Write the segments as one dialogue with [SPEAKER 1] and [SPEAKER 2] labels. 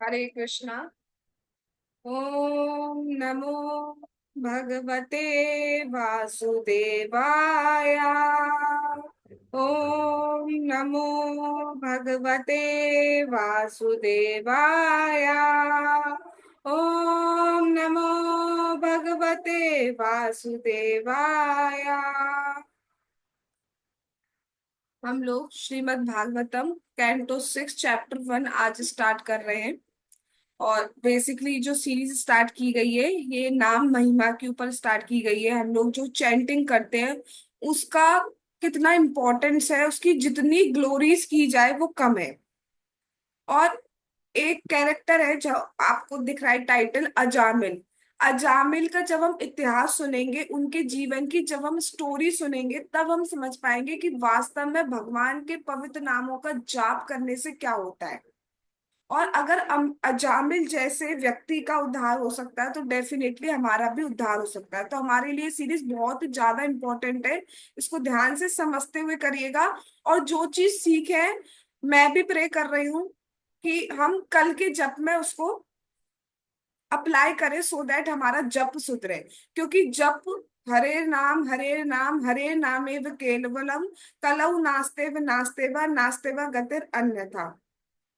[SPEAKER 1] हरे कृष्णा। ओम नमो भगवते वासुदेवाय। ओम नमो भगवते वासुदेवाय। ओम नमो भगवते वासुदेवाय। हम लोग श्रीमद् भागवतम कैंटो 6 चैप्टर 1 आज स्टार्ट कर रहे हैं। और बेसिकली जो सीरीज स्टार्ट की गई है ये नाम महिमा के ऊपर स्टार्ट की गई है। हम लोग जो चैंटिंग करते हैं उसका कितना इम्पोर्टेंस है, उसकी जितनी ग्लोरीज की जाए वो कम है। और एक कैरेक्टर है जो आपको दिख रहा है, टाइटल अजामिल। अजामिल का जब हम इतिहास सुनेंगे, उनके जीवन की जब हम स्टोरी सुनेंगे, तब हम समझ पाएंगे कि वास्तव में भगवान के पवित्र नामों का जाप करने से क्या होता है। और अगर अजामिल जैसे व्यक्ति का उद्धार हो सकता है तो डेफिनेटली हमारा भी उद्धार हो सकता है। तो हमारे लिए सीरीज बहुत ही ज्यादा इंपॉर्टेंट है। इसको दैन से समझते हुए करिएगा। और जो चीज सीख है, मैं भी प्रे कर रही हूँ कि हम कल के जप में उसको अप्लाई करें, सो दैट हमारा जप सुधरे। क्योंकि जप हरे नाम हरे नामेव केवलम कलौ नास्तेव नास्तेवा नास्तेवा गतिर अन्यथा।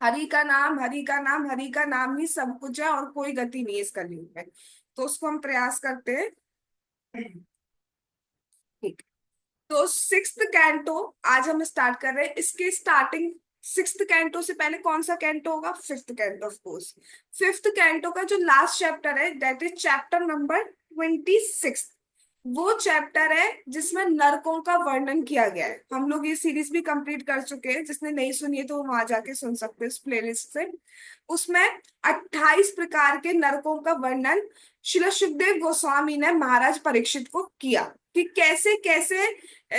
[SPEAKER 1] हरि का नाम हरि का नाम हरि का नाम ही सब कुछ है और कोई गति नहीं है इस कलयुग में। तो उसको हम प्रयास करते हैं। ठीक। तो सिक्स्थ कैंटो आज हम स्टार्ट कर रहे हैं। इसके स्टार्टिंग सिक्स्थ कैंटो से पहले कौन सा कैंटो होगा? Fifth canto of course. Fifth canto का जो लास्ट चैप्टर है दैट इज चैप्टर नंबर 26। वो चैप्टर है जिसमें नरकों का वर्णन किया गया है। हम लोग ये सीरीज भी कंप्लीट कर चुके हैं, जिसने नहीं सुनी है तो वो वहां जाके सुन सकते हैं उस प्लेलिस्ट से। उसमें 28 प्रकार के नरकों का वर्णन श्रील सुखदेव गोस्वामी ने महाराज परीक्षित को किया कि कैसे कैसे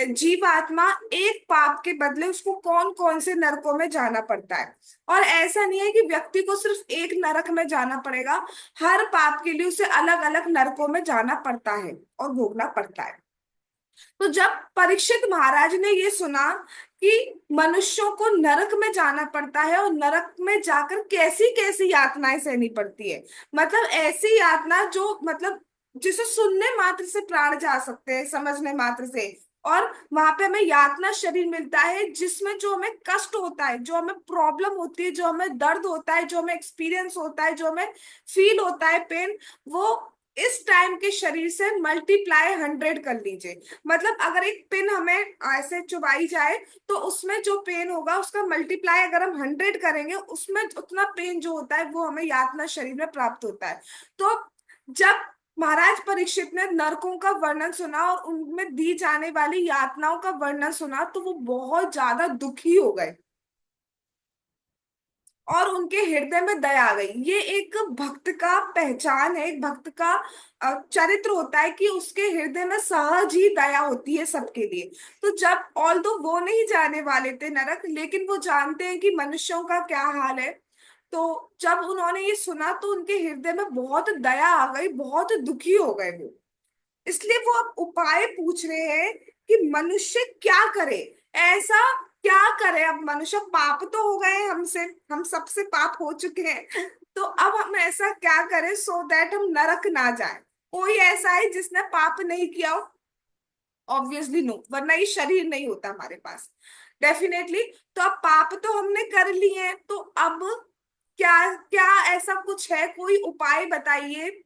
[SPEAKER 1] जीवात्मा एक पाप के बदले उसको कौन कौन से नरकों में जाना पड़ता है। और ऐसा नहीं है कि व्यक्ति को सिर्फ एक नरक में जाना पड़ेगा, हर पाप के लिए उसे अलग अलग नरकों में जाना पड़ता है और भोगना पड़ता है। तो जब परीक्षित महाराज ने ये सुना कि मनुष्यों को नरक में जाना पड़ता है और नरक में जाकर कैसी कैसी यातनाएं सहनी पड़ती है, मतलब ऐसी यातना जो मतलब जिसे सुनने मात्र से प्राण जा सकते हैं, समझने मात्र से। और वहां पे हमें यातना शरीर मिलता है जिसमें जो हमें कष्ट होता है, जो हमें प्रॉब्लम होती है, जो हमें दर्द होता है, जो हमें एक्सपीरियंस होता है, जो हमें फील होता है पेन, वो इस टाइम के शरीर से मल्टीप्लाई 100 कर लीजिए। मतलब अगर एक पिन हमें ऐसे चुबाई जाए तो उसमें जो पेन होगा उसका मल्टीप्लाई अगर हम 100 करेंगे, उसमें उतना पेन जो होता है वो हमें यातना शरीर में प्राप्त होता है। तो जब महाराज परीक्षित ने नरकों का वर्णन सुना और उनमें दी जाने वाली यातनाओं का वर्णन सुना तो वो बहुत ज्यादा दुखी हो गए और उनके हृदय में दया आ गई। ये एक भक्त का पहचान है, एक भक्त का चरित्र होता है कि उसके हृदय में सहज ही दया होती है सबके लिए। तो जब ऑल दो वो नहीं जाने वाले थे नरक, लेकिन वो जानते हैं कि मनुष्यों का क्या हाल है। तो जब उन्होंने ये सुना तो उनके हृदय में बहुत दया आ गई, बहुत दुखी हो गए वो। इसलिए वो अब उपाय पूछ रहे हैं कि मनुष्य क्या करे, ऐसा क्या करे। अब मनुष्य पाप तो हो गए हैं हमसे, हम सबसे पाप हो चुके हैं। तो अब हम ऐसा क्या करें सो दैट हम नरक ना जाए। कोई ऐसा है जिसने पाप नहीं किया हो? ऑब्वियसली नो, वरना ये शरीर नहीं होता हमारे पास। डेफिनेटली। तो अब पाप तो हमने कर लिए हैं, तो अब क्या क्या ऐसा कुछ है, कोई उपाय बताइए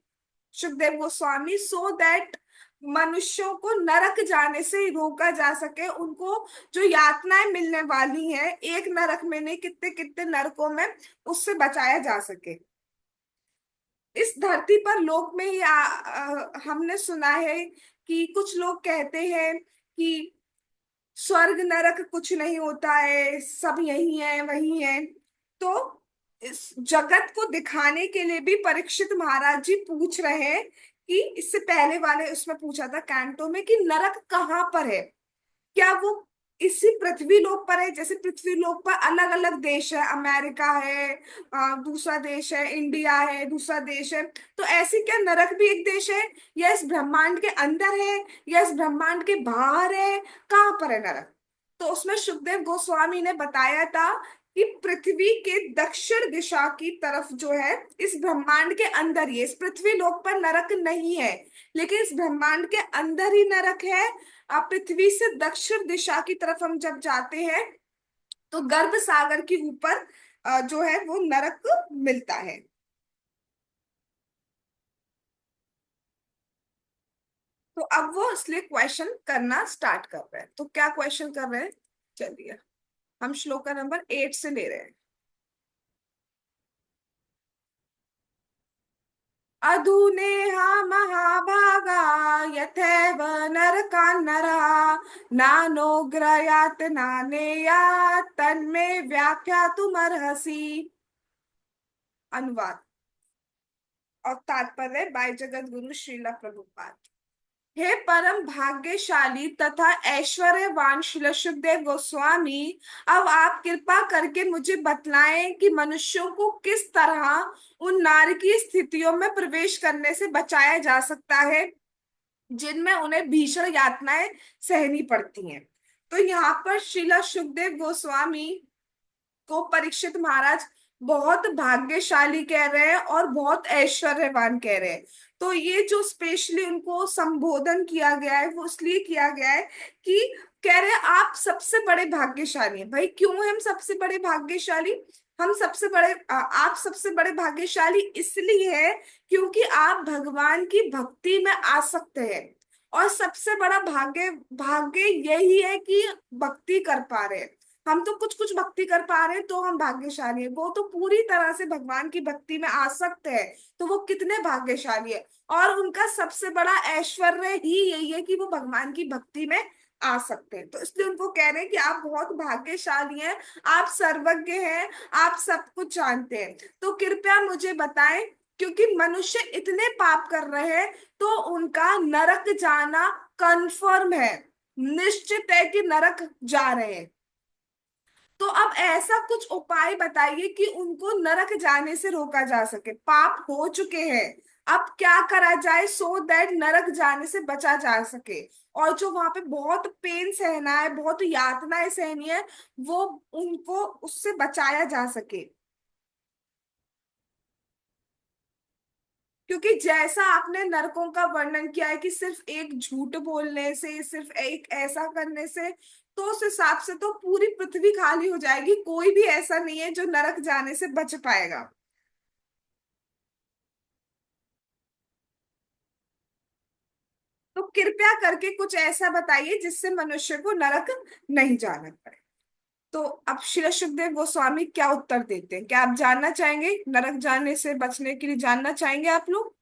[SPEAKER 1] सुखदेव गोस्वामी, सो दैट मनुष्यों को नरक जाने से रोका जा सके, उनको जो यातनाएं मिलने वाली हैं एक नरक में नहीं कितने कितने नरकों में, उससे बचाया जा सके। इस धरती पर लोक में ही हमने सुना है कि कुछ लोग कहते हैं कि स्वर्ग नरक कुछ नहीं होता है, सब यही है वही है। तो इस जगत को दिखाने के लिए भी परीक्षित महाराज जी पूछ रहे हैं कि इससे पहले वाले उसमें पूछा था कैंटो में कि नरक कहाँ पर है। क्या वो इसी पृथ्वी लोक पर है? जैसे पृथ्वी लोक पर अलग अलग देश है, अमेरिका है, दूसरा देश है, इंडिया है, दूसरा देश है। तो ऐसे क्या नरक भी एक देश है, या इस ब्रह्मांड के अंदर है, या इस ब्रह्मांड के बाहर है? कहाँ पर है नरक? तो उसमें सुखदेव गोस्वामी ने बताया था कि पृथ्वी के दक्षिण दिशा की तरफ जो है, इस ब्रह्मांड के अंदर ही, इस पृथ्वी लोक पर नरक नहीं है, लेकिन इस ब्रह्मांड के अंदर ही नरक है। पृथ्वी से दक्षिण दिशा की तरफ हम जब जाते हैं तो गर्भ सागर के ऊपर जो है वो नरक मिलता है। तो अब वो इसलिए क्वेश्चन करना स्टार्ट कर रहे हैं। तो क्या क्वेश्चन कर रहे हैं, चलिए हम श्लोका नंबर 8 से ले रहे हैं। अधुनेहा महाभागा यथैव नरकान्नरः नानोग्रयात् नानेयात् तन्मे व्याख्यातुमर्हसि। अनुवाद और तात्पर्य बाय जगत गुरु श्रीला प्रभुपाद। हे परम भाग्यशाली तथा ऐश्वर्यवान श्रील सुखदेव गोस्वामी, अब आप कृपा करके मुझे बतलाएं कि मनुष्यों को किस तरह उन नारकीय स्थितियों में प्रवेश करने से बचाया जा सकता है जिनमें उन्हें भीषण यातनाएं सहनी पड़ती हैं। तो यहाँ पर श्रीला सुखदेव गोस्वामी को परीक्षित महाराज बहुत भाग्यशाली कह रहे हैं और बहुत ऐश्वर्यवान कह रहे हैं। तो ये जो स्पेशली उनको संबोधन किया गया है वो इसलिए किया गया है कि कह रहे हैं आप सबसे बड़े भाग्यशाली हैं। भाई क्यों हैं हम सबसे बड़े भाग्यशाली? हम सबसे बड़े आप सबसे बड़े भाग्यशाली इसलिए है क्योंकि आप भगवान की भक्ति में आसक्त हैं। और सबसे बड़ा भाग्य भाग्य यही है कि भक्ति कर पा रहे हैं। हम तो कुछ कुछ भक्ति कर पा रहे हैं तो हम भाग्यशाली है, वो तो पूरी तरह से भगवान की भक्ति में आसक्त है। तो वो कितने भाग्यशाली है। और उनका सबसे बड़ा ऐश्वर्य ही यही है कि वो भगवान की भक्ति में आ सकते हैं। तो इसलिए उनको कह रहे हैं कि आप बहुत भाग्यशाली हैं, आप सर्वज्ञ हैं, आप सब कुछ जानते हैं। तो कृपया मुझे बताएं, क्योंकि मनुष्य इतने पाप कर रहे हैं तो उनका नरक जाना कंफर्म है, निश्चित है कि नरक जा रहे हैं। तो अब ऐसा कुछ उपाय बताइए कि उनको नरक जाने से रोका जा सके। पाप हो चुके हैं, अब क्या करा जाए सो दैट नरक जाने से बचा जा सके। और जो वहां पे बहुत पेन सहना है, बहुत यातनाएं सहनी है, वो उनको उससे बचाया जा सके। क्योंकि जैसा आपने नरकों का वर्णन किया है कि सिर्फ एक झूठ बोलने से, सिर्फ एक ऐसा करने से, तो उस हिसाब से तो पूरी पृथ्वी खाली हो जाएगी, कोई भी ऐसा नहीं है जो नरक जाने से बच पाएगा। तो कृपया करके कुछ ऐसा बताइए जिससे मनुष्य को नरक नहीं जाना पड़े। तो अब श्री सुखदेव गोस्वामी क्या उत्तर देते हैं? क्या आप जानना चाहेंगे? नरक जाने से बचने के लिए जानना चाहेंगे आप लोग?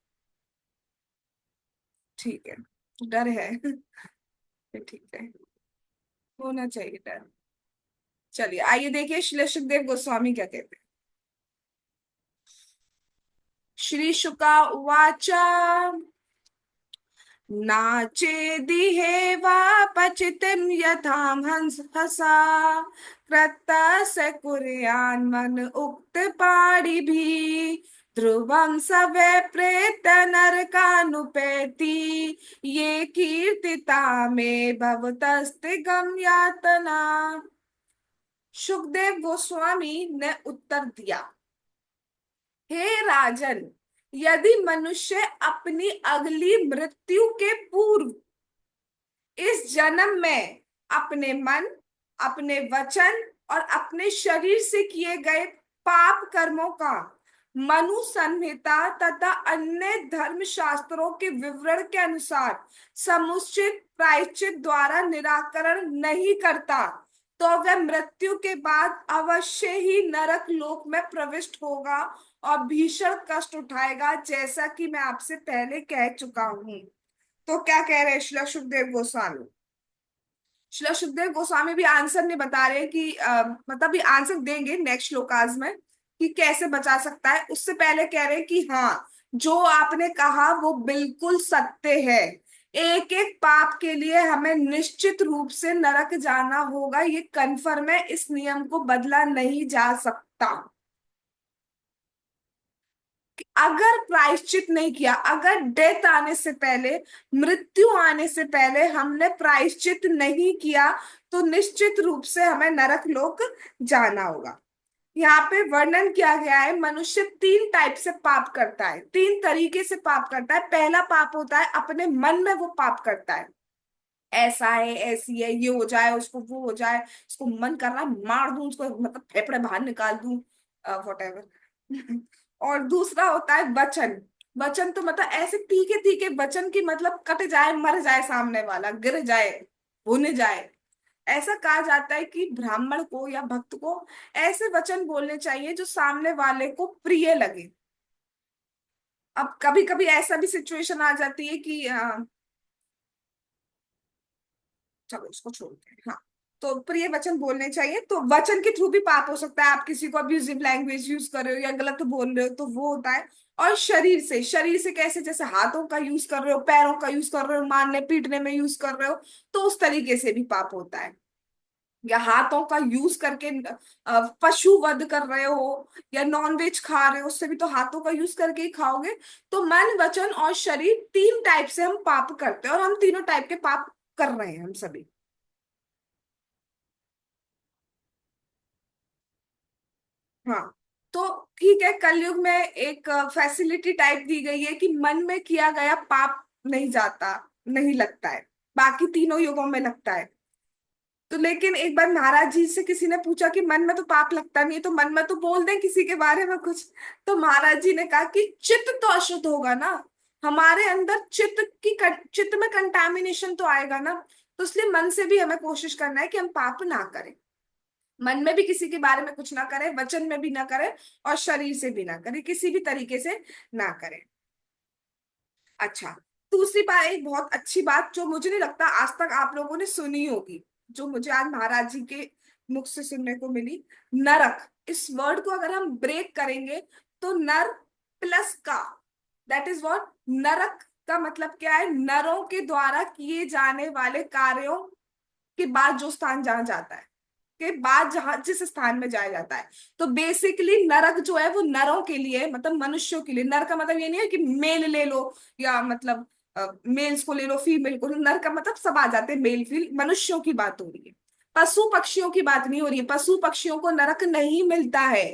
[SPEAKER 1] ठीक है, डर है। ठीक है, होना चाहिए डर। चलिए आइए देखिए श्री सुखदेव गोस्वामी क्या कहते हैं। श्री शुका उवाच नाचेदिहे वा पचितिं यथां हंस हसा कृतस्य कुर्यान् मन उक्त पाणिभिः ध्रुवं स वै प्रेत नरकानुपैति ये कीर्तिता मे भवतस्तिगम यातना। सुखदेव गोस्वामी ने उत्तर दिया, हे राजन, यदि मनुष्य अपनी अगली मृत्यु के पूर्व इस जन्म में अपने मन, अपने वचन और अपने शरीर से किए गए पाप कर्मों का मनु संहिता तथा अन्य धर्म शास्त्रों के विवरण के अनुसार समुचित प्रायश्चित द्वारा निराकरण नहीं करता, तो वह मृत्यु के बाद अवश्य ही नरक लोक में प्रविष्ट होगा और भीषण कष्ट उठाएगा, जैसा कि मैं आपसे पहले कह चुका हूं। तो क्या कह रहे हैं श्री सुखदेव गोस्वामी? श्री सुखदेव गोस्वामी भी आंसर नहीं बता रहे कि मतलब ये आंसर देंगे नेक्स्ट श्लोकाज में कि कैसे बचा सकता है। उससे पहले कह रहे हैं कि हाँ, जो आपने कहा वो बिल्कुल सत्य है। एक एक पाप के लिए हमें निश्चित रूप से नरक जाना होगा, ये कन्फर्म है, इस नियम को बदला नहीं जा सकता। अगर प्रायश्चित नहीं किया, अगर डेथ आने से पहले, मृत्यु आने से पहले हमने प्रायश्चित नहीं किया, तो निश्चित रूप से हमें नरक लोक जाना होगा। यहाँ पे वर्णन किया गया है, मनुष्य तीन टाइप से पाप करता है, तीन तरीके से पाप करता है। पहला पाप होता है अपने मन में वो पाप करता है, ऐसा है, ऐसी है, ये हो जाए, उसको वो हो जाए, उसको मन कर रहा है मार दूं उसको, मतलब फेफड़े बाहर निकाल दूं, वट एवर। और दूसरा होता है वचन। वचन तो मतलब ऐसे तीखे तीखे वचन की, मतलब कट जाए, मर जाए सामने वाला, गिर जाए, भुन जाए। ऐसा कहा जाता है कि ब्राह्मण को या भक्त को ऐसे वचन बोलने चाहिए जो सामने वाले को प्रिय लगे। अब कभी कभी ऐसा भी सिचुएशन आ जाती है कि चलो उसको छोड़ते हैं, हाँ। तो प्रिय वचन बोलने चाहिए, तो वचन के थ्रू भी पाप हो सकता है। आप किसी को अब्यूजिव लैंग्वेज यूज कर रहे हो या गलत बोल रहे हो तो वो होता है। और शरीर से, शरीर से कैसे, जैसे हाथों का यूज कर रहे हो, पैरों का यूज कर रहे हो, मारने पीटने में यूज कर रहे हो, तो उस तरीके से भी पाप होता है। या हाथों का यूज करके पशु वध कर रहे हो, या नॉनवेज खा रहे हो, उससे भी तो हाथों का यूज करके ही खाओगे। तो मन, वचन और शरीर, तीन टाइप से हम पाप करते हैं, और हम तीनों टाइप के पाप कर रहे हैं हम सभी। हाँ। तो ठीक है, कलयुग में एक फैसिलिटी टाइप दी गई है कि मन में किया गया पाप नहीं जाता, नहीं लगता है, बाकी तीनों युगों में लगता है। तो लेकिन एक बार महाराज जी से किसी ने पूछा कि मन में तो पाप लगता नहीं है, तो मन में तो बोल दें किसी के बारे में कुछ। तो महाराज जी ने कहा कि चित्त तो अशुद्ध होगा ना, हमारे अंदर चित्त में कंटामिनेशन तो आएगा ना। तो इसलिए मन से भी हमें कोशिश करना है कि हम पाप ना करें, मन में भी किसी के बारे में कुछ ना करें, वचन में भी ना करें, और शरीर से भी ना करें, किसी भी तरीके से ना करें। अच्छा, दूसरी बात, एक बहुत अच्छी बात जो मुझे नहीं लगता आज तक आप लोगों ने सुनी होगी, जो मुझे आज महाराज जी के मुख से सुनने को मिली। नरक, इस वर्ड को अगर हम ब्रेक करेंगे तो नर प्लस का, दैट इज व्हाट नरक का मतलब क्या है, नरों के द्वारा किए जाने वाले कार्यों के बाद जो स्थान जहां जाता है, के बाद जहां जिस स्थान में जाया जाता है। तो बेसिकली नरक जो है वो नरों के लिए है, मतलब मनुष्यों के लिए। नर का मतलब ये नहीं है कि मेल ले लो, या मतलब मेल्स को ले लो, फीमेल को। नर का मतलब सब आ जाते हैं, मेल फील, मनुष्यों की बात हो रही है, पशु पक्षियों की बात नहीं हो रही है। पशु पक्षियों को नरक नहीं मिलता है,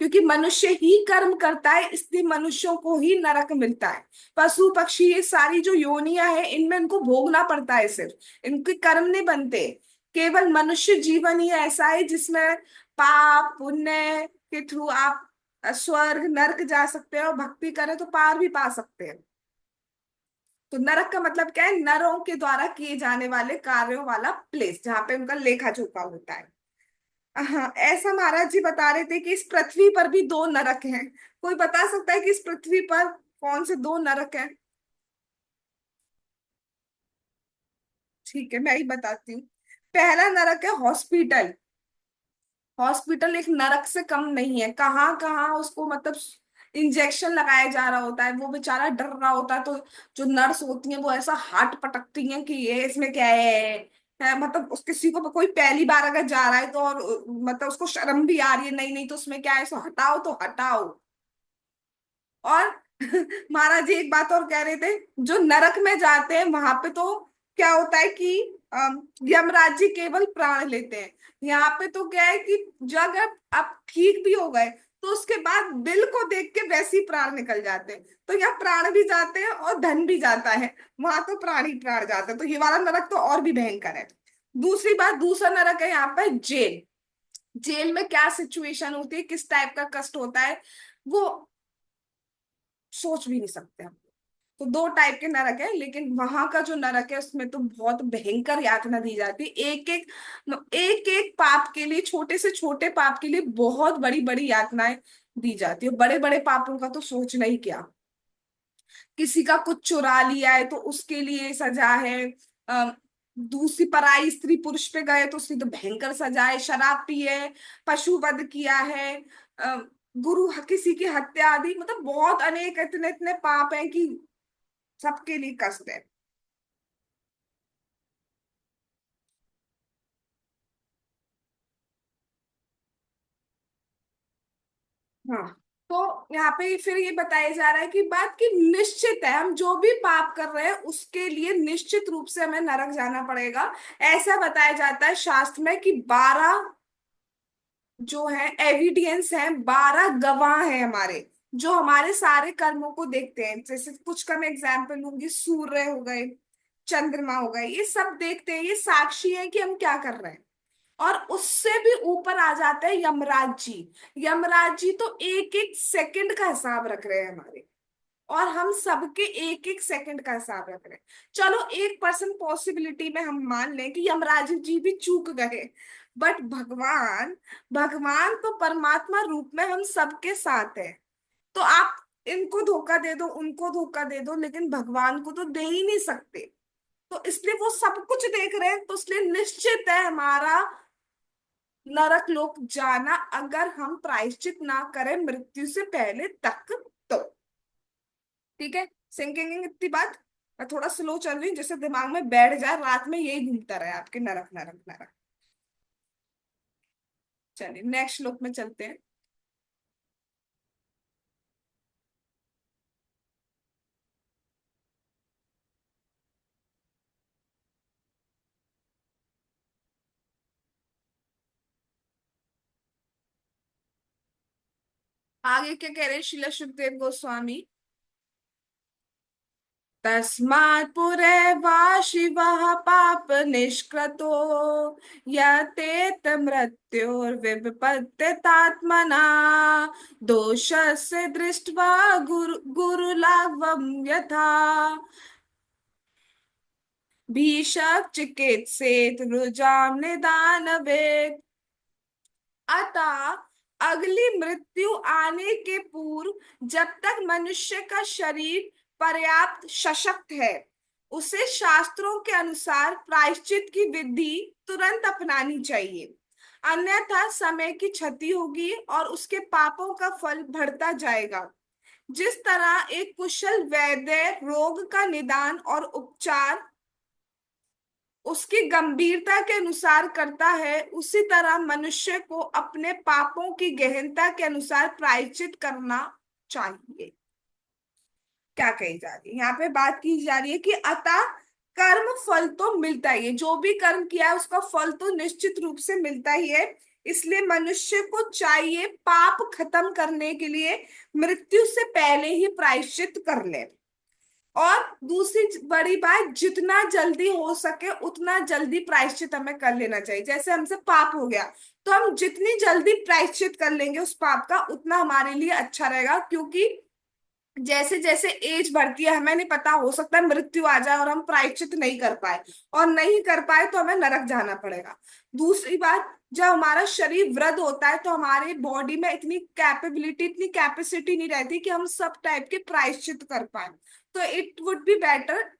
[SPEAKER 1] क्योंकि मनुष्य ही कर्म करता है, इसलिए मनुष्यों को ही नरक मिलता है। पशु पक्षी ये सारी जो योनियां हैं, इनमें इनको भोगना पड़ता है, सिर्फ इनके कर्म नहीं बनते। केवल मनुष्य जीवन ही ऐसा है जिसमें पाप पुण्य के थ्रू आप स्वर्ग नरक जा सकते हैं, और भक्ति करें तो पार भी पा सकते हैं। तो नरक का मतलब क्या है, नरों के द्वारा किए जाने वाले कार्यों वाला प्लेस, जहाँ पे उनका लेखा जोखा होता है। हाँ, ऐसा महाराज जी बता रहे थे कि इस पृथ्वी पर भी दो नरक हैं। कोई बता सकता है कि इस पृथ्वी पर कौन से दो नरक हैं? ठीक है, मैं ही बताती हूँ। पहला नरक है हॉस्पिटल। हॉस्पिटल एक नरक से कम नहीं है। कहाँ कहाँ उसको मतलब इंजेक्शन लगाया जा रहा होता है, वो बेचारा डर रहा होता है, तो जो नर्स होती हैं वो ऐसा हाथ पटकती हैं कि ये इसमें क्या है, मतलब उस किसी को कोई पहली बार अगर जा रहा है तो, और मतलब उसको शर्म भी आ रही है, नहीं नहीं तो उसमें क्या है, इसको हटाओ तो हटाओ। और महाराज जी एक बात और कह रहे थे, जो नरक में जाते हैं वहां पे तो क्या होता है कि यमराज जी केवल प्राण लेते हैं। यहाँ पे तो क्या है कि जब आप ठीक भी हो गए तो उसके बाद बिल को देख के वैसे ही प्राण निकल जाते हैं। तो यहाँ प्राण भी जाते हैं और धन भी जाता है, वहां तो प्राण ही प्राण जाते हैं। तो ये वाला नरक तो और भी भयंकर है। दूसरी बात, दूसरा नरक है यहाँ पर जेल। जेल में क्या सिचुएशन होती है, किस टाइप का कष्ट होता है, वो सोच भी नहीं सकते हम। तो दो टाइप के नरक है, लेकिन वहां का जो नरक है उसमें तो बहुत भयंकर यातना दी जाती है। एक एक पाप के लिए, छोटे से छोटे पाप के लिए बहुत बड़ी बड़ी यातनाएं दी जाती है। बड़े बड़े पापों का तो सोचना ही क्या। किसी का कुछ चुरा लिया है तो उसके लिए सजा है। अ, दूसरी पराई स्त्री पुरुष पे गए तो उसकी तो भयंकर सजा है। शराब पी है, पशु वध किया है, अ, गुरु किसी की हत्या आदि, मतलब बहुत अनेक इतने इतने पाप हैं कि सबके लिए कष्ट है। हाँ। तो यहाँ पे फिर ये बताया जा रहा है कि बात की निश्चित है, हम जो भी पाप कर रहे हैं उसके लिए निश्चित रूप से हमें नरक जाना पड़ेगा। ऐसा बताया जाता है शास्त्र में कि 12 जो है एविडेंस है, 12 गवाह है हमारे, जो हमारे सारे कर्मों को देखते हैं। जैसे कुछ का मैं एग्जाम्पल लूंगी, सूर्य हो गए, चंद्रमा हो गए, ये सब देखते हैं, ये साक्षी है कि हम क्या कर रहे हैं। और उससे भी ऊपर आ जाते हैं यमराज जी। यमराज जी तो एक एक सेकंड का हिसाब रख रहे हैं हमारे, और हम सबके एक एक सेकंड का हिसाब रख रहे हैं। चलो 1% पॉसिबिलिटी में हम मान लें कि यमराज जी भी चूक गए, बट भगवान, भगवान तो परमात्मा रूप में हम सबके साथ है। तो आप इनको धोखा दे दो, उनको धोखा दे दो, लेकिन भगवान को तो दे ही नहीं सकते। तो इसलिए वो सब कुछ देख रहे हैं, तो इसलिए निश्चित है हमारा नरक लोक जाना, अगर हम प्रायश्चित ना करें मृत्यु से पहले तक तो। ठीक है, सिंकिंग इतनी बात। मैं थोड़ा स्लो चल रही हूँ, जैसे दिमाग में बैठ जाए, रात में यही घूमता रहे आपके, नरक नरक नरक। चलिए नेक्स्ट श्लोक में चलते हैं। आगे क्या कह रहे हैं शिला सुखदेव गोस्वामी। तस्मात् पुरे शिवः पाप निष्कृतो यतेत मृत्युर्विपत्यतात्मना दोषस्य दृष्ट्वा गुरुलाघवं यथा भीषक चिकित्सेत रुजाम निदानवेत्। अतः अगली मृत्यु आने के पूर्व जब तक मनुष्य का शरीर पर्याप्त सशक्त है, उसे शास्त्रों के अनुसार प्रायश्चित की विधि तुरंत अपनानी चाहिए। अन्यथा समय की क्षति होगी और उसके पापों का फल बढ़ता जाएगा। जिस तरह एक कुशल वैद्य रोग का निदान और उपचार उसकी गंभीरता के अनुसार करता है, उसी तरह मनुष्य को अपने पापों की गहनता के अनुसार प्रायश्चित करना चाहिए। क्या कही जा रही है यहाँ पे, बात की जा रही है कि अतः कर्म फल तो मिलता ही है, जो भी कर्म किया है उसका फल तो निश्चित रूप से मिलता ही है। इसलिए मनुष्य को चाहिए पाप खत्म करने के लिए मृत्यु से पहले ही प्रायश्चित कर ले। और दूसरी बड़ी बात, जितना जल्दी हो सके उतना जल्दी प्रायश्चित हमें कर लेना चाहिए। जैसे हमसे पाप हो गया, तो हम जितनी जल्दी प्रायश्चित कर लेंगे उस पाप का, उतना हमारे लिए अच्छा रहेगा। क्योंकि जैसे जैसे एज बढ़ती है, हमें नहीं पता, हो सकता है मृत्यु आ जाए और हम प्रायश्चित नहीं कर पाए, और नहीं कर पाए तो हमें नरक जाना पड़ेगा। दूसरी बात, जब हमारा शरीर वृद्ध होता है तो हमारी बॉडी में इतनी कैपेबिलिटी, इतनी कैपेसिटी नहीं रहती कि हम सब टाइप के प्रायश्चित कर पाए। तो it would be better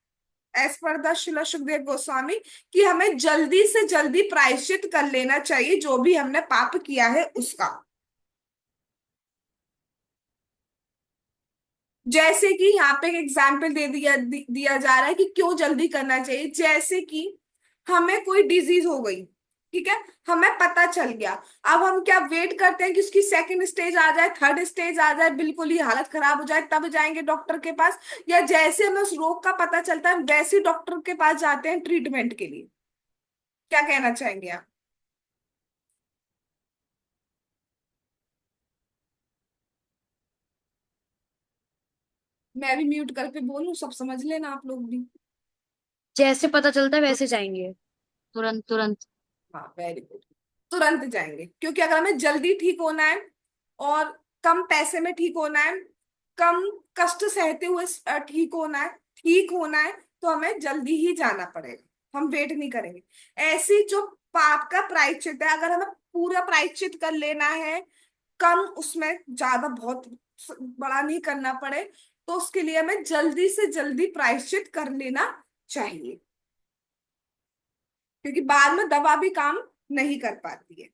[SPEAKER 1] as per the Shila Sukhdev Goswami कि हमें जल्दी से जल्दी प्रायश्चित कर लेना चाहिए जो भी हमने पाप किया है उसका। जैसे कि यहाँ पे एग्जाम्पल दे दिया जा रहा है कि क्यों जल्दी करना चाहिए। जैसे कि हमें कोई डिजीज हो गई, ठीक है, हमें पता चल गया। अब हम क्या वेट करते हैं कि उसकी सेकंड स्टेज आ जाए, थर्ड स्टेज आ जाए, बिल्कुल ही हालत खराब हो जाए, तब जाएंगे डॉक्टर के पास? या जैसे हमें उस रोग का पता चलता है वैसे ही डॉक्टर के पास जाते हैं ट्रीटमेंट के लिए? क्या कहना चाहेंगे आप? मैं भी म्यूट करके बोलूं, सब समझ लेना आप लोग भी।
[SPEAKER 2] जैसे पता चलता है वैसे जाएंगे, तुरंत तुरंत।
[SPEAKER 1] हाँ वेरी गुड। तुरंत जाएंगे, क्योंकि अगर हमें जल्दी ठीक होना है और कम पैसे में ठीक होना है, कम कष्ट सहते हुए ठीक होना है, ठीक होना है, तो हमें जल्दी ही जाना पड़ेगा, हम वेट नहीं करेंगे। ऐसी जो पाप का प्रायश्चित है, अगर हमें पूरा प्रायश्चित कर लेना है, कम उसमें ज्यादा बहुत बड़ा नहीं करना पड़े, तो उसके लिए हमें जल्दी से जल्दी प्रायश्चित कर लेना चाहिए। क्योंकि बाद में दवा भी काम नहीं कर पाती है।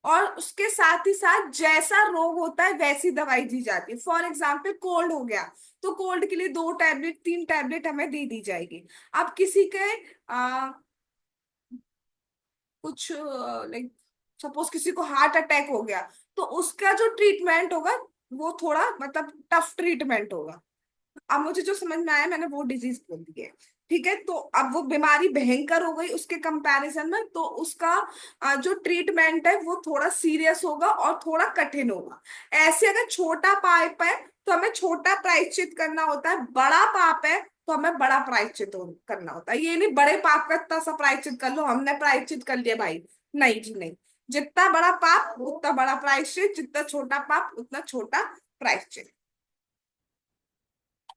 [SPEAKER 1] और उसके साथ ही साथ जैसा रोग होता है वैसी दवाई दी जाती है। फॉर एग्जाम्पल कोल्ड हो गया, तो कोल्ड के लिए 2 टैबलेट 3 टैबलेट हमें दे दी जाएगी। अब किसी के कुछ लाइक सपोज किसी को हार्ट अटैक हो गया, तो उसका जो ट्रीटमेंट होगा वो थोड़ा मतलब टफ ट्रीटमेंट होगा। अब मुझे जो समझ में आया मैंने वो डिजीज बोल दी है। ठीक है, तो अब वो बीमारी भयंकर हो गई उसके कंपैरिजन में, तो उसका जो ट्रीटमेंट है वो थोड़ा सीरियस होगा और थोड़ा कठिन होगा। ऐसे अगर छोटा पाप है तो हमें छोटा प्रायश्चित करना होता है, बड़ा पाप है तो हमें बड़ा प्रायश्चित करना होता है। ये नहीं बड़े पाप का इतना सा प्रायश्चित कर लो, हमने प्रायश्चित कर लिया भाई, नहीं जी नहीं। जितना बड़ा पाप उतना बड़ा प्रायश्चित, जितना छोटा पाप उतना छोटा प्रायश्चित।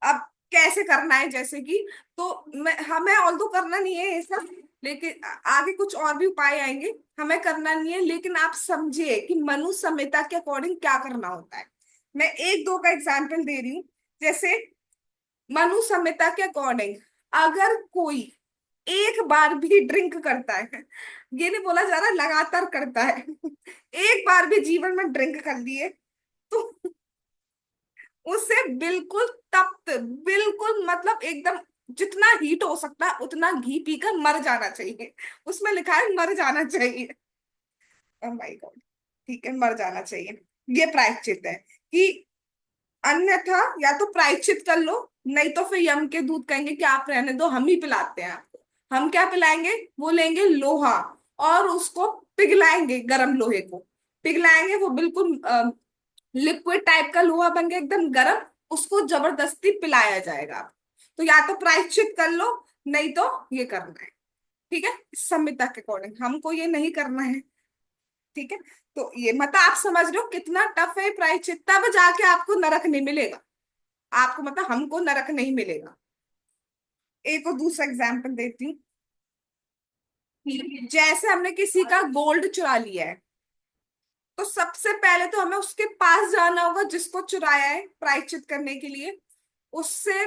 [SPEAKER 1] अब कैसे करना है, जैसे कि, तो मैं हमें ऑल तो करना नहीं है ये सब, लेकिन आगे कुछ और भी उपाय आएंगे। हमें करना नहीं है, लेकिन आप समझिए कि मनु संहिता के अकॉर्डिंग क्या करना होता है। मैं एक दो का एग्जाम्पल दे रही हूँ। जैसे मनु संहिता के अकॉर्डिंग, अगर कोई एक बार भी ड्रिंक करता है, ये नहीं बोला जा रहा लगातार करता है, एक बार भी जीवन में ड्रिंक कर लिए, तो उसे बिल्कुल तप्त, बिल्कुल मतलब एकदम जितना हीट हो सकता है उतना घी पीकर मर जाना चाहिए। उसमें लिखा है मर जाना चाहिए। Oh my God. ठीक है, मर जाना चाहिए। ये प्रायश्चित है कि अन्यथा या तो प्रायश्चित कर लो, नहीं तो फिर यम के दूत कहेंगे कि आप रहने दो, हम ही पिलाते हैं आपको। हम क्या पिलाएंगे, वो लेंगे लोहा और उसको पिघलाएंगे, गर्म लोहे को पिघलाएंगे, वो बिल्कुल लिक्विड टाइप का लोहा बन गया एकदम गर्म, उसको जबरदस्ती पिलाया जाएगा। तो या तो प्रायश्चित कर लो, नहीं तो ये करना है। ठीक है, इस संहिता के अकॉर्डिंग हमको ये नहीं करना है। ठीक है, तो ये मतलब आप समझ रहे हो कितना टफ है प्रायश्चित, तब जाके आपको नरक नहीं मिलेगा। आपको मतलब हमको नरक नहीं मिलेगा। एक और दूसरा एग्जाम्पल देती हूँ। जैसे हमने किसी का गोल्ड चुरा लिया है, तो सबसे पहले तो हमें उसके पास जाना होगा जिसको चुराया है प्रायश्चित करने के लिए। उससे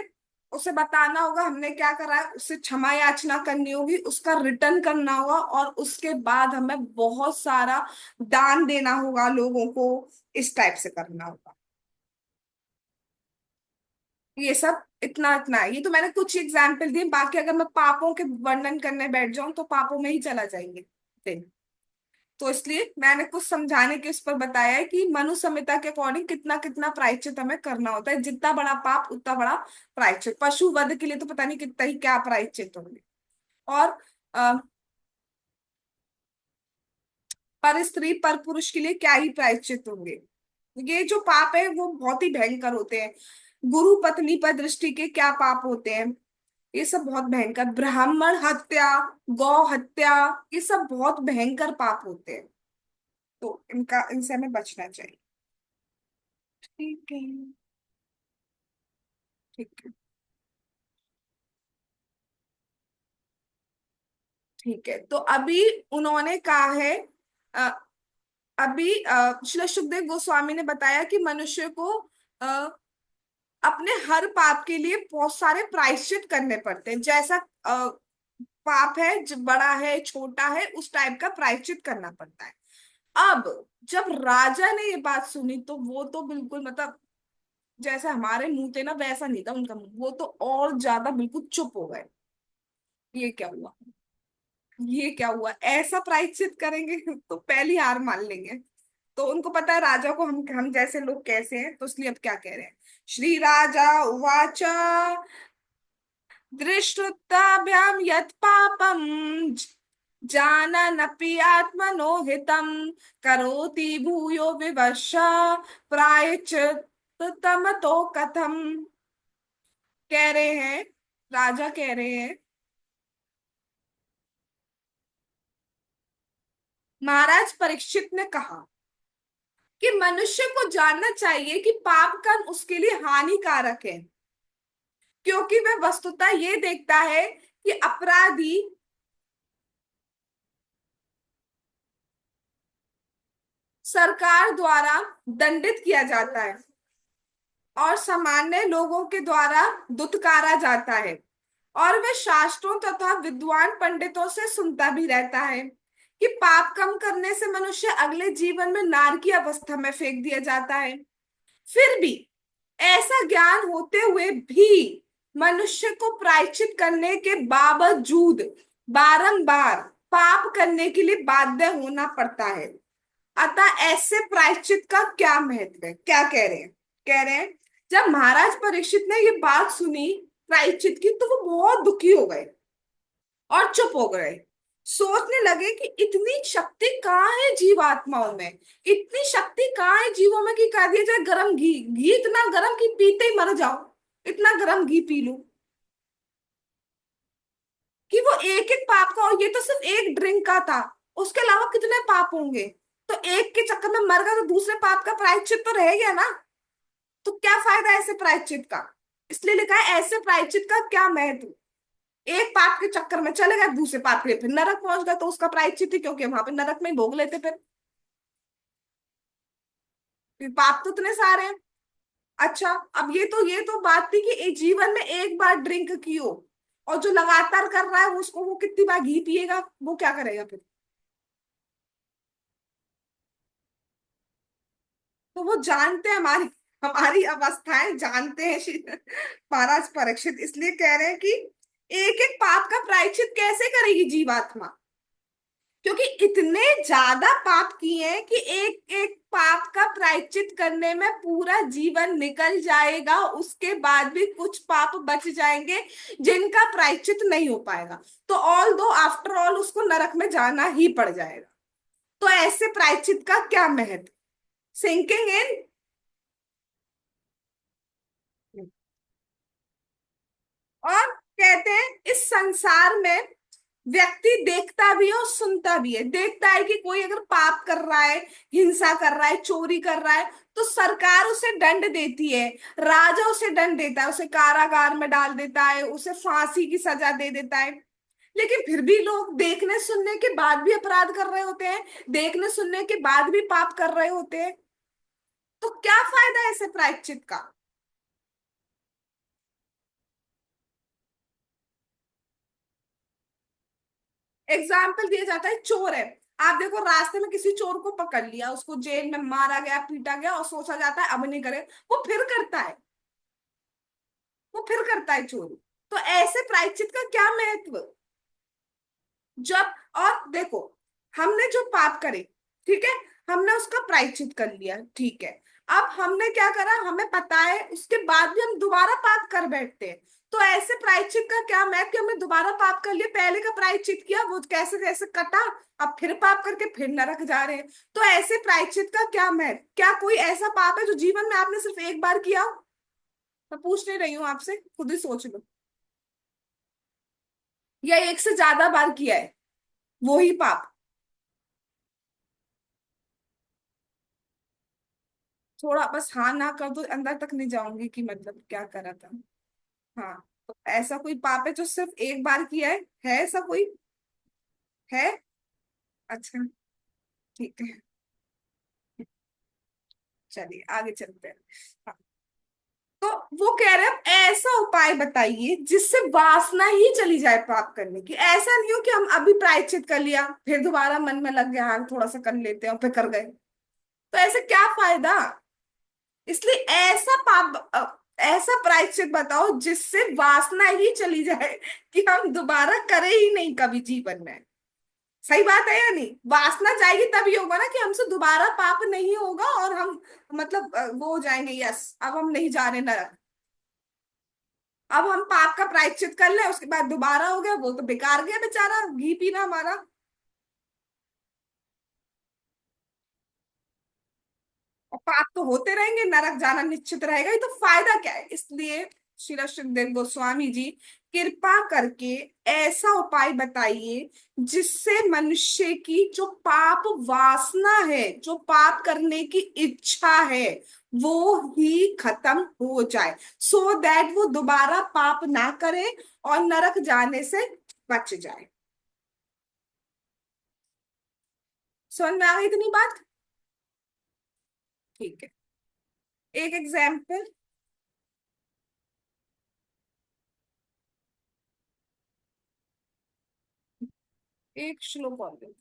[SPEAKER 1] उसे बताना होगा हमने क्या करा है, उससे क्षमा याचना करनी होगी, उसका रिटर्न करना होगा, और उसके बाद हमें बहुत सारा दान देना होगा लोगों को। इस टाइप से करना होगा। ये सब इतना इतना है, ये तो मैंने कुछ एग्जाम्पल दिए, बाकी अगर मैं पापों के वर्णन करने बैठ जाऊं तो पापों में ही चला जाएंगे दिन। तो इसलिए मैंने कुछ समझाने के उस पर बताया है कि मनु संहिता के अकॉर्डिंग कितना कितना प्रायश्चित हमें करना होता है, जितना बड़ा पाप उतना बड़ा प्रायश्चित। पशु वध के लिए तो पता नहीं कितना ही क्या प्रायश्चित होंगे। और पर स्त्री पर पुरुष के लिए क्या ही प्रायश्चित होंगे। ये जो पाप है वो बहुत ही भयंकर होते हैं। गुरु पत्नी पर दृष्टि के क्या पाप होते हैं, ये सब बहुत भयंकर। ब्राह्मण हत्या, गौ हत्या, ये सब बहुत भयंकर पाप होते हैं। तो इनका इनसे हमें बचना चाहिए। ठीक है। ठीक है। ठीक है, तो अभी उन्होंने कहा है, अ, अभी श्री सुखदेव गोस्वामी ने बताया कि मनुष्य को अ, अपने हर पाप के लिए बहुत सारे प्रायश्चित करने पड़ते हैं। जैसा पाप है, जो बड़ा है छोटा है, उस टाइप का प्रायश्चित करना पड़ता है। अब जब राजा ने ये बात सुनी तो वो तो बिल्कुल मतलब जैसे हमारे मुंह थे ना, वैसा नहीं था उनका मुंह, वो तो और ज्यादा बिल्कुल चुप हो गए। ये क्या हुआ, ये क्या हुआ, ऐसा प्रायश्चित करेंगे तो पहली हार मान लेंगे। तो उनको पता है राजा को हम जैसे लोग कैसे हैं, तो इसलिए अब क्या कह रहे हैं। श्री राजा उवाच दृष्टुताभ्याम यत् पापम जाननपि आत्मनो हितम करोति भूयो विवश प्रायश्चित तमतो कथम। कह रहे हैं, राजा कह रहे हैं, महाराज परीक्षित ने कहा कि मनुष्य को जानना चाहिए कि पाप कर्म उसके लिए हानिकारक है, क्योंकि वह वस्तुतः ये देखता है कि अपराधी सरकार द्वारा दंडित किया जाता है और सामान्य लोगों के द्वारा दुत्कारा जाता है, और वह शास्त्रों तथा विद्वान पंडितों से सुनता भी रहता है कि पाप कम करने से मनुष्य अगले जीवन में नार की अवस्था में फेंक दिया जाता है। फिर भी ऐसा ज्ञान होते हुए भी मनुष्य को प्रायश्चित करने के बावजूद बारंबार पाप करने के लिए बाध्य होना पड़ता है। अतः ऐसे प्रायश्चित का क्या महत्व है, क्या कह रहे हैं। कह रहे हैं, जब महाराज परीक्षित ने ये बात सुनी प्रायश्चित की, तो वो बहुत दुखी हो गए और चुप हो गए। सोचने लगे कि इतनी शक्ति कहाँ है जीवात्माओं में, इतनी शक्ति कहाँ है जीवों में कि कह दिया जाए गरम घी, घी इतना गरम कि पीते ही मर जाओ, इतना गरम घी पी लूं। कि वो एक एक पाप का, और ये तो सिर्फ एक ड्रिंक का था, उसके अलावा कितने पाप होंगे। तो एक के चक्कर में मर गया तो दूसरे पाप का प्रायश्चित तो रह गया ना। तो क्या फायदा ऐसे प्रायश्चित का। इसलिए लिखा है ऐसे प्रायश्चित का क्या महत्व। एक पाप के चक्कर में चले गए, दूसरे पाप के लिए फिर नरक पहुंच गए, तो उसका प्रायश्चित ही, क्योंकि वहां पे नरक में ही भोग लेते फिर पाप तो इतने सारे हैं। अच्छा, अब ये तो बात थी कि एक जीवन में एक बार ड्रिंक की हो, और जो लगातार कर रहा है उसको, वो कितनी बार घी पिएगा, वो क्या करेगा फिर। तो वो जानते हैं हमारी हमारी अवस्थाएं जानते हैं महाराज परीक्षित, इसलिए कह रहे हैं कि एक एक पाप का प्रायश्चित कैसे करेगी जीवात्मा, क्योंकि इतने ज्यादा पाप किए हैं कि एक एक पाप का प्रायश्चित करने में पूरा जीवन निकल जाएगा, उसके बाद भी कुछ पाप बच जाएंगे जिनका प्रायश्चित नहीं हो पाएगा। तो ऑल दो आफ्टर ऑल उसको नरक में जाना ही पड़ जाएगा। तो ऐसे प्रायश्चित का क्या महत्व। Sinking in. और कहते हैं इस संसार में व्यक्ति देखता भी है और सुनता भी है। देखता है कि कोई अगर पाप कर रहा है, हिंसा कर रहा है, चोरी कर रहा है, तो सरकार उसे दंड देती है, राजा उसे दंड देता है, उसे कारागार में डाल देता है, उसे फांसी की सजा दे देता है। लेकिन फिर भी लोग देखने सुनने के बाद भी अपराध कर रहे होते हैं, देखने सुनने के बाद भी पाप कर रहे होते हैं। तो क्या फायदा है ऐसे प्रायश्चित का। एग्जाम्पल दिया जाता है, चोर है, आप देखो रास्ते में किसी चोर को पकड़ लिया, उसको जेल में मारा गया, पीटा गया, और सोचा जाता है अब नहीं करे, वो फिर करता है, वो फिर करता है चोरी। तो ऐसे प्रायश्चित का क्या महत्व। जब, और देखो, हमने जो पाप करे, ठीक है, हमने उसका प्रायश्चित कर लिया, ठीक है। अब हमने क्या करा, हमें पता है, उसके बाद भी हम दोबारा पाप कर बैठते हैं। तो ऐसे प्रायश्चित का क्या महत्व कि हमने दोबारा पाप कर लिया, पहले का प्रायश्चित किया वो कैसे कैसे कटा, अब फिर पाप करके फिर नरक जा रहे हैं। तो ऐसे प्रायश्चित का क्या महत्व। क्या कोई ऐसा पाप है जो जीवन में आपने सिर्फ एक बार किया हो। मैं पूछ नहीं रही हूँ आपसे, खुद ही सोच लो। या एक से ज्यादा बार किया है वो ही पाप। थोड़ा बस हाँ ना कर दो, अंदर तक नहीं जाऊंगी कि मतलब क्या करा था। हाँ, तो ऐसा कोई पाप है जो सिर्फ एक बार किया है ऐसा कोई है। अच्छा, ठीक है, चलिए आगे चलते हैं। हाँ, तो वो कह रहे हैं ऐसा उपाय बताइए जिससे वासना ही चली जाए पाप करने की। ऐसा नहीं हो कि हम अभी प्रायश्चित कर लिया फिर दोबारा मन में लग गया हाँ थोड़ा सा कर लेते हैं और फिर कर गए, तो ऐसे क्या फायदा। इसलिए ऐसा ऐसा प्रायश्चित बताओ जिससे वासना ही चली जाए कि हम दोबारा करें ही नहीं कभी जीवन में। सही बात है या नहीं। वासना जाएगी तभी होगा ना कि हमसे दोबारा पाप नहीं होगा, और हम मतलब वो हो जाएंगे, यस अब हम नहीं जा रहे नरक। अब हम पाप का प्रायश्चित कर ले, उसके बाद दोबारा हो गया, वो तो बेकार गया बेचारा घी पीना हमारा। और पाप तो होते रहेंगे, नरक जाना निश्चित रहेगा ही, तो फायदा क्या है। इसलिए श्री सुखदेव गोस्वामी जी कृपा करके ऐसा उपाय बताइए जिससे मनुष्य की जो पाप वासना है, जो पाप करने की इच्छा है, वो ही खत्म हो जाए, सो दैट वो दोबारा पाप ना करे और नरक जाने से बच जाए। समझ में आ गई इतनी बात। ठीक है, एक एग्जाम्पल। एक श्लोक और देते हैं।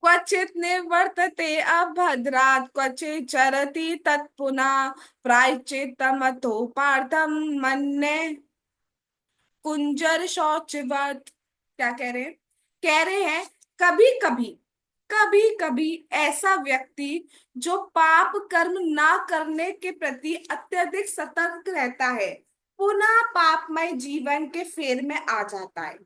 [SPEAKER 1] क्वचित निवर्तते अभद्रात् क्वचित् चरति तत्पुनः प्रायश्चित्तमतो पार्थम मन्ये कुंजर शौचवत। क्या कह रहे हैं? कह रहे हैं कभी कभी, कभी कभी ऐसा व्यक्ति जो पाप कर्म ना करने के प्रति अत्यधिक सतर्क रहता है, पुनः पापमय जीवन के फेर में आ जाता है।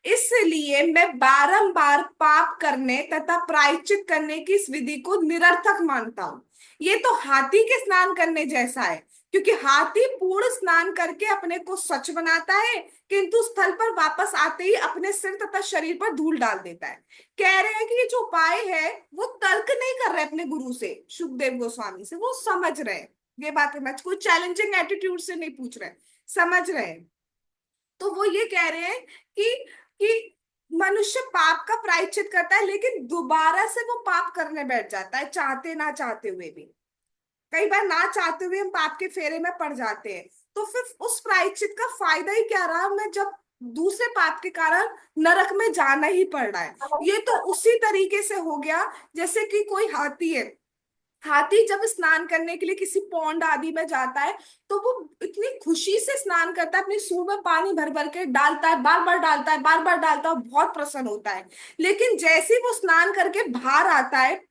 [SPEAKER 1] इसलिए मैं बारंबार पाप करने तथा प्रायश्चित करने की इस विधि को निरर्थक मानता हूं। ये तो हाथी के स्नान करने जैसा है, क्योंकि हाथी पूर्ण स्नान करके अपने को स्वच्छ बनाता है, किंतु स्थल पर वापस आते ही अपने सिर तथा शरीर पर धूल डाल देता है। कह रहे हैं कि ये जो उपाय है वो तर्क नहीं कर रहे अपने गुरु से, सुखदेव गोस्वामी से, वो समझ रहे हैं ये बात है, मैं कोई चैलेंजिंग एटीट्यूड से नहीं पूछ रहे, समझ रहे हैं। तो वो ये कह रहे हैं कि मनुष्य पाप का प्रायश्चित करता है, लेकिन दोबारा से वो पाप करने बैठ जाता है, चाहते ना चाहते हुए भी। कई बार ना चाहते हुए हम पाप के फेरे में पड़ जाते हैं। तो फिर उस प्रायश्चित का फायदा ही क्या रहा, मैं जब दूसरे पाप के कारण नरक में जाना ही पड़ रहा है। ये तो उसी तरीके से हो गया जैसे कि कोई हाथी है। हाथी जब स्नान करने के लिए किसी पौंड आदि में जाता है, तो वो इतनी खुशी से स्नान करता है, अपनी सूंड में पानी भर भर के डालता है, बार बार डालता है, बार बार डालता है, बहुत प्रसन्न होता है। लेकिन जैसे ही वो स्नान करके बाहर आता है,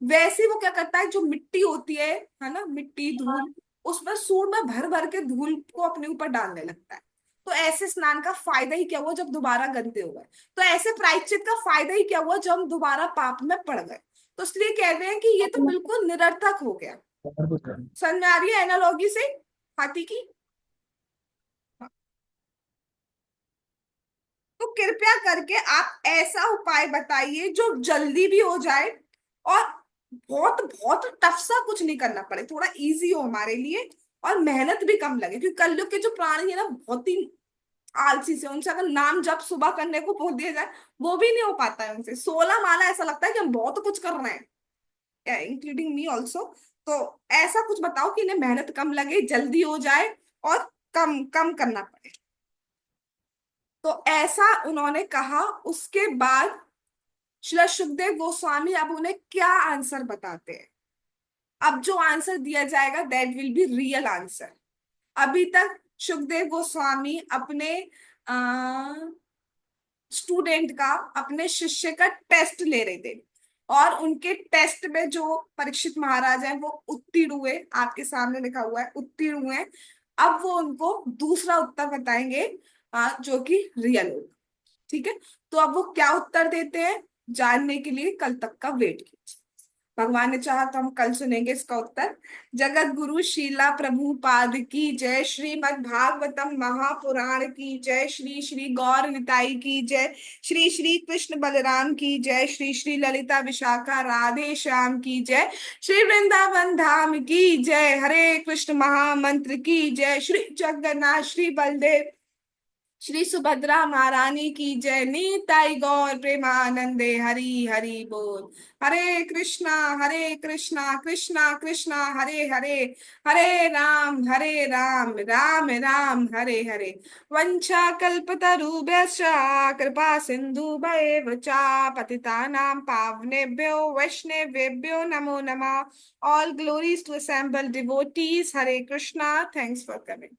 [SPEAKER 1] वैसे वो क्या करता है, जो मिट्टी होती है ना, मिट्टी धूल, उसमें सूंड में भर भर के धूल को अपने ऊपर डालने लगता है। तो ऐसे स्नान का फायदा ही क्या हुआ जब दोबारा गंदे हो गए? तो ऐसे प्रायश्चित का फायदा ही क्या हुआ जब हम दोबारा पाप में पड़ गए? तो इसलिए कह रहे हैं कि ये तो बिल्कुल निरर्थक हो गया। समझ में आ रही है एनालॉगी से हाथी की? तो कृपया करके आप ऐसा उपाय बताइए जो जल्दी भी हो जाए, और बहुत बहुत टफ सा कुछ नहीं करना पड़े, थोड़ा इजी हो हमारे लिए, और मेहनत भी कम लगे, क्योंकि कलयुग के जो प्राणी है ना, बहुत ही आलसी से, उनसे अगर नाम जप सुबह करने को बोल दिया जाए, वो भी नहीं हो पाता है उनसे। 16 माला ऐसा लगता है कि हम बहुत कुछ कर रहे हैं, इंक्लूडिंग मी ऑल्सो। तो ऐसा कुछ बताओ कि इन्हें मेहनत कम लगे, जल्दी हो जाए, और कम कम करना पड़े। तो ऐसा उन्होंने कहा। उसके बाद श्री सुखदेव गोस्वामी अब उन्हें क्या आंसर बताते हैं। अब जो आंसर दिया जाएगा that will be real answer. अभी तक सुखदेव गोस्वामी अपने स्टूडेंट का, अपने शिष्य का टेस्ट ले रहे थे, और उनके टेस्ट में जो परीक्षित महाराज हैं वो उत्तीर्ण हुए, आपके सामने लिखा हुआ है उत्तीर्ण हुए। अब वो उनको दूसरा उत्तर बताएंगे, जो कि रियल होगा। ठीक है? तो अब वो क्या उत्तर देते हैं, जानने के लिए कल तक का वेट कीजिए। भगवान ने चाहा तो हम कल सुनेंगे इसका उत्तर। जगत गुरु शीला प्रभुपाद की जय, श्रीमद् भागवतम महापुराण की जय, श्री श्री गौर निताई की जय, श्री श्री कृष्ण बलराम की जय, श्री श्री ललिता विशाखा राधे श्याम की जय, श्री वृंदावन धाम की जय, हरे कृष्ण महामंत्र की जय, श्री जगन्नाथ श्री बलदेव श्री सुभद्रा महारानी की जय, नीताई गौर प्रेमानंदे हरि हरि बोल। हरे कृष्णा कृष्णा कृष्णा हरे हरे, हरे राम राम राम हरे हरे। वंशा कल्पतरुभ्यश्च कृपा सिन्धुभ्येव च पतितानां पावनेभ्यो वैष्णवेभ्यो नमो नमः। All glories to assembled devotees. Hare Krishna. Thanks for coming.